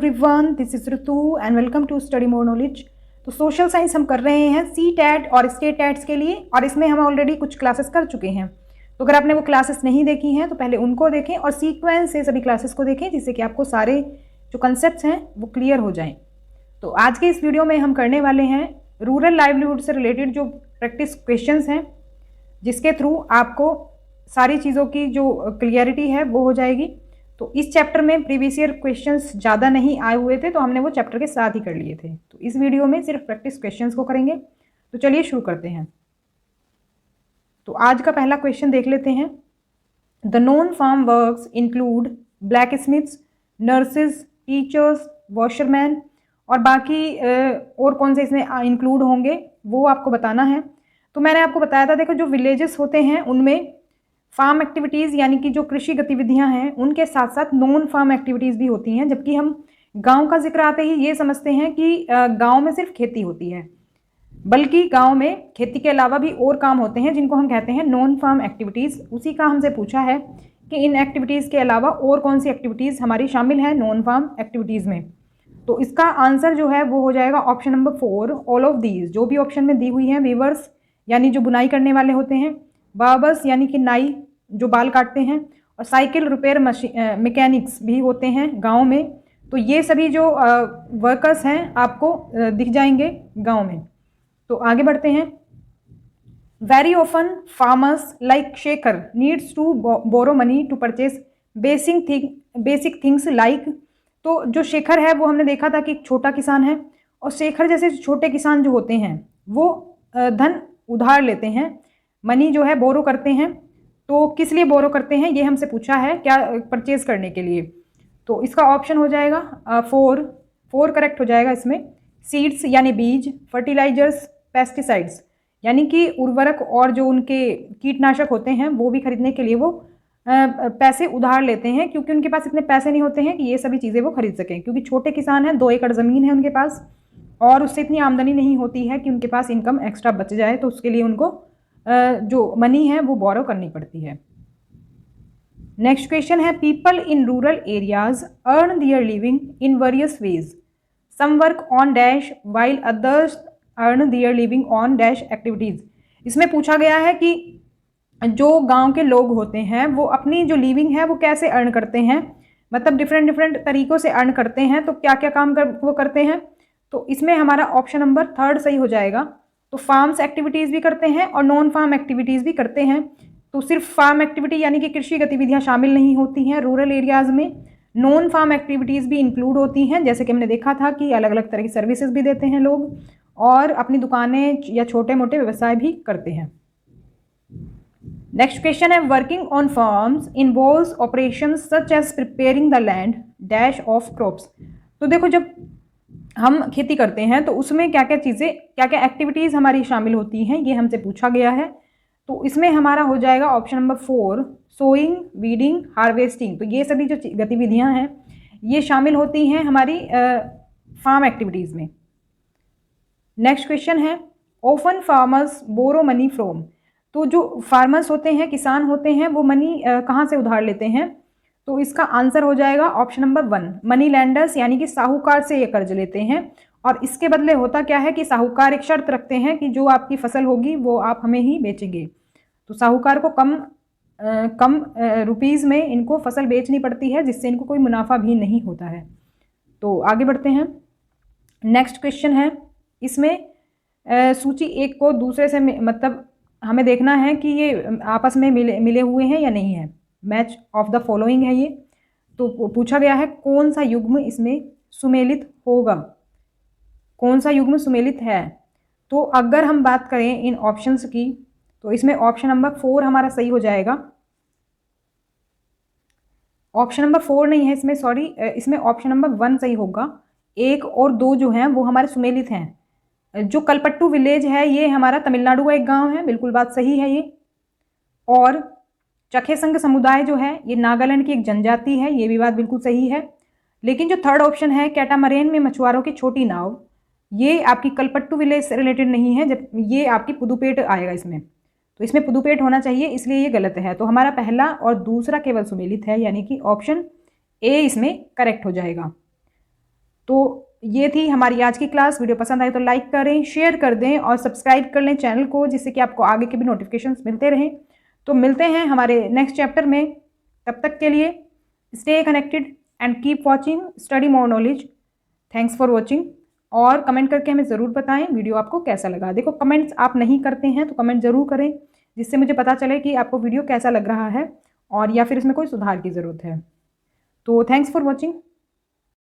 Everyone, this is Ritu and welcome to study more knowledge. तो social science हम कर रहे हैं CTET और स्टेट एट्स के लिए, और इसमें हम ऑलरेडी कुछ क्लासेस कर चुके हैं। तो अगर आपने वो क्लासेस नहीं देखी हैं तो पहले उनको देखें और सीक्वेंस से सभी क्लासेस को देखें, जिससे कि आपको सारे जो कंसेप्ट हैं वो क्लियर हो जाएं। तो आज के इस वीडियो में हम करने वाले हैं रूरल लाइवलीहुड से रिलेटेड जो प्रैक्टिस क्वेश्चंस हैं, जिसके थ्रू आपको सारी चीज़ों की जो क्लियरिटी है वो हो जाएगी। तो इस चैप्टर में प्रीवियस ईयर क्वेश्चंस ज़्यादा नहीं आए हुए थे, तो हमने वो चैप्टर के साथ ही कर लिए थे। तो इस वीडियो में सिर्फ प्रैक्टिस क्वेश्चंस को करेंगे। तो चलिए शुरू करते हैं। तो आज का पहला क्वेश्चन देख लेते हैं। The non farm works include blacksmiths, nurses, teachers, washerman, और बाकी और कौन से इसमें इंक्लूड होंगे वो आपको बताना है। तो मैंने आपको बताया था, देखो जो विलेजेस होते हैं उनमें फार्म एक्टिविटीज़ यानी कि जो कृषि गतिविधियां हैं उनके साथ साथ नॉन फार्म एक्टिविटीज़ भी होती हैं, जबकि हम गांव का जिक्र आते ही ये समझते हैं कि गांव में सिर्फ खेती होती है, बल्कि गांव में खेती के अलावा भी और काम होते हैं जिनको हम कहते हैं नॉन फार्म एक्टिविटीज़। उसी का हमसे पूछा है कि इन एक्टिविटीज़ के अलावा और कौन सी एक्टिविटीज़ हमारी शामिल है नॉन फार्म एक्टिविटीज़ में। तो इसका आंसर जो है वो हो जाएगा option number 4, all of these. जो भी ऑप्शन में दी हुई हैं, वीवर्स यानी जो बुनाई करने वाले होते हैं, बार्बर्स यानी कि नाई जो बाल काटते हैं, और साइकिल रिपेयर मैकेनिक्स भी होते हैं गांव में। तो ये सभी जो वर्कर्स हैं आपको दिख जाएंगे गांव में। तो आगे बढ़ते हैं। Very often farmers like Shekhar needs to borrow money to purchase basic things like. तो जो शेखर है वो हमने देखा था कि एक छोटा किसान है, और शेखर जैसे छोटे किसान जो होते हैं वो धन उधार लेते हैं, मनी जो है बोरो करते हैं। तो किस लिए बोरो करते हैं ये हमसे पूछा है, क्या परचेज करने के लिए। तो इसका ऑप्शन हो जाएगा 4 करेक्ट हो जाएगा इसमें। सीड्स यानी बीज, फर्टिलाइजर्स, पेस्टिसाइड्स यानी कि उर्वरक और जो उनके कीटनाशक होते हैं वो भी खरीदने के लिए वो पैसे उधार लेते हैं, क्योंकि उनके पास इतने पैसे नहीं होते हैं कि ये सभी चीज़ें वो खरीद सकें। क्योंकि छोटे किसान हैं, 2 एकड़ ज़मीन है उनके पास, और उससे इतनी आमदनी नहीं होती है कि उनके पास इनकम एक्स्ट्रा बच जाए, तो उसके लिए उनको जो मनी है वो बोरो करनी पड़ती है। नेक्स्ट क्वेश्चन है, people in rural areas earn their living in various ways, some work on dash while others earn their living on dash activities. इसमें पूछा गया है कि जो गांव के लोग होते हैं वो अपनी जो लिविंग है वो कैसे अर्न करते हैं, मतलब डिफरेंट तरीक़ों से अर्न करते हैं। तो क्या क्या काम वो करते हैं, तो इसमें हमारा ऑप्शन नंबर 3 सही हो जाएगा। तो फार्म्स एक्टिविटीज़ भी करते हैं और नॉन फार्म एक्टिविटीज़ भी करते हैं। तो सिर्फ फार्म एक्टिविटी यानी कि कृषि गतिविधियां शामिल नहीं होती हैं रूरल एरियाज़ में, नॉन फार्म एक्टिविटीज़ भी इंक्लूड होती हैं। जैसे कि हमने देखा था कि अलग अलग तरह की सर्विसेज भी देते हैं लोग, और अपनी दुकानें या छोटे मोटे व्यवसाय भी करते हैं। नेक्स्ट क्वेश्चन है, working on farms involves operations such as preparing the land dash of crops. तो देखो जब हम खेती करते हैं तो उसमें क्या क्या चीज़ें, क्या क्या एक्टिविटीज़ हमारी शामिल होती हैं, ये हमसे पूछा गया है। तो इसमें हमारा हो जाएगा option number 4, sowing, weeding, harvesting. तो ये सभी जो गतिविधियां हैं ये शामिल होती हैं हमारी फार्म एक्टिविटीज़ में। नेक्स्ट क्वेश्चन है, often farmers borrow money from. तो जो फार्मर्स होते हैं, किसान होते हैं, वो मनी कहाँ से उधार लेते हैं। तो इसका आंसर हो जाएगा ऑप्शन नंबर 1, मनी लैंडर्स यानी कि साहूकार से ये कर्ज लेते हैं। और इसके बदले होता क्या है कि साहूकार एक शर्त रखते हैं कि जो आपकी फसल होगी वो आप हमें ही बेचेंगे। तो साहूकार को कम रुपीज़ में इनको फसल बेचनी पड़ती है, जिससे इनको कोई मुनाफा भी नहीं होता है। तो आगे बढ़ते हैं। नेक्स्ट क्वेश्चन है, इसमें सूची 1 को दूसरे से मतलब हमें देखना है कि ये आपस में मिले हुए हैं या नहीं है। मैच ऑफ द फॉलोइंग है ये। तो पूछा गया है कौन सा युग्म इसमें सुमेलित होगा, कौन सा युग्म सुमेलित है। तो अगर हम बात करें इन ऑप्शंस की, तो इसमें ऑप्शन नंबर 4 हमारा सही हो जाएगा। ऑप्शन नंबर 4 नहीं है इसमें, सॉरी, इसमें ऑप्शन नंबर 1 सही होगा। 1 और 2 जो हैं वो हमारे सुमेलित हैं। जो कलपट्टू विलेज है ये हमारा तमिलनाडु का एक गांव है, बिल्कुल बात सही है ये। और चखेसंग समुदाय जो है ये नागालैंड की एक जनजाति है, ये भी बात बिल्कुल सही है। लेकिन जो 3rd ऑप्शन है, कैटामरेन में मछुआरों की छोटी नाव, ये आपकी कलपट्टू विलेज से रिलेटेड नहीं है, जब ये आपकी पुदुपेट आएगा इसमें। तो इसमें पुदुपेट होना चाहिए, इसलिए ये गलत है। तो हमारा पहला और दूसरा केवल सुमेलित है, यानी कि ऑप्शन ए इसमें करेक्ट हो जाएगा। तो ये थी हमारी आज की क्लास। वीडियो पसंद आए तो लाइक करें, शेयर कर दें और सब्सक्राइब कर लें चैनल को, जिससे कि आपको आगे के भी नोटिफिकेशंस मिलते रहें। तो मिलते हैं हमारे नेक्स्ट चैप्टर में। तब तक के लिए stay connected and keep watching study more knowledge. Thanks for watching. और कमेंट करके हमें ज़रूर बताएं वीडियो आपको कैसा लगा। देखो, कमेंट्स आप नहीं करते हैं तो कमेंट ज़रूर करें, जिससे मुझे पता चले कि आपको वीडियो कैसा लग रहा है और या फिर इसमें कोई सुधार की ज़रूरत है। तो थैंक्स फॉर वॉचिंग।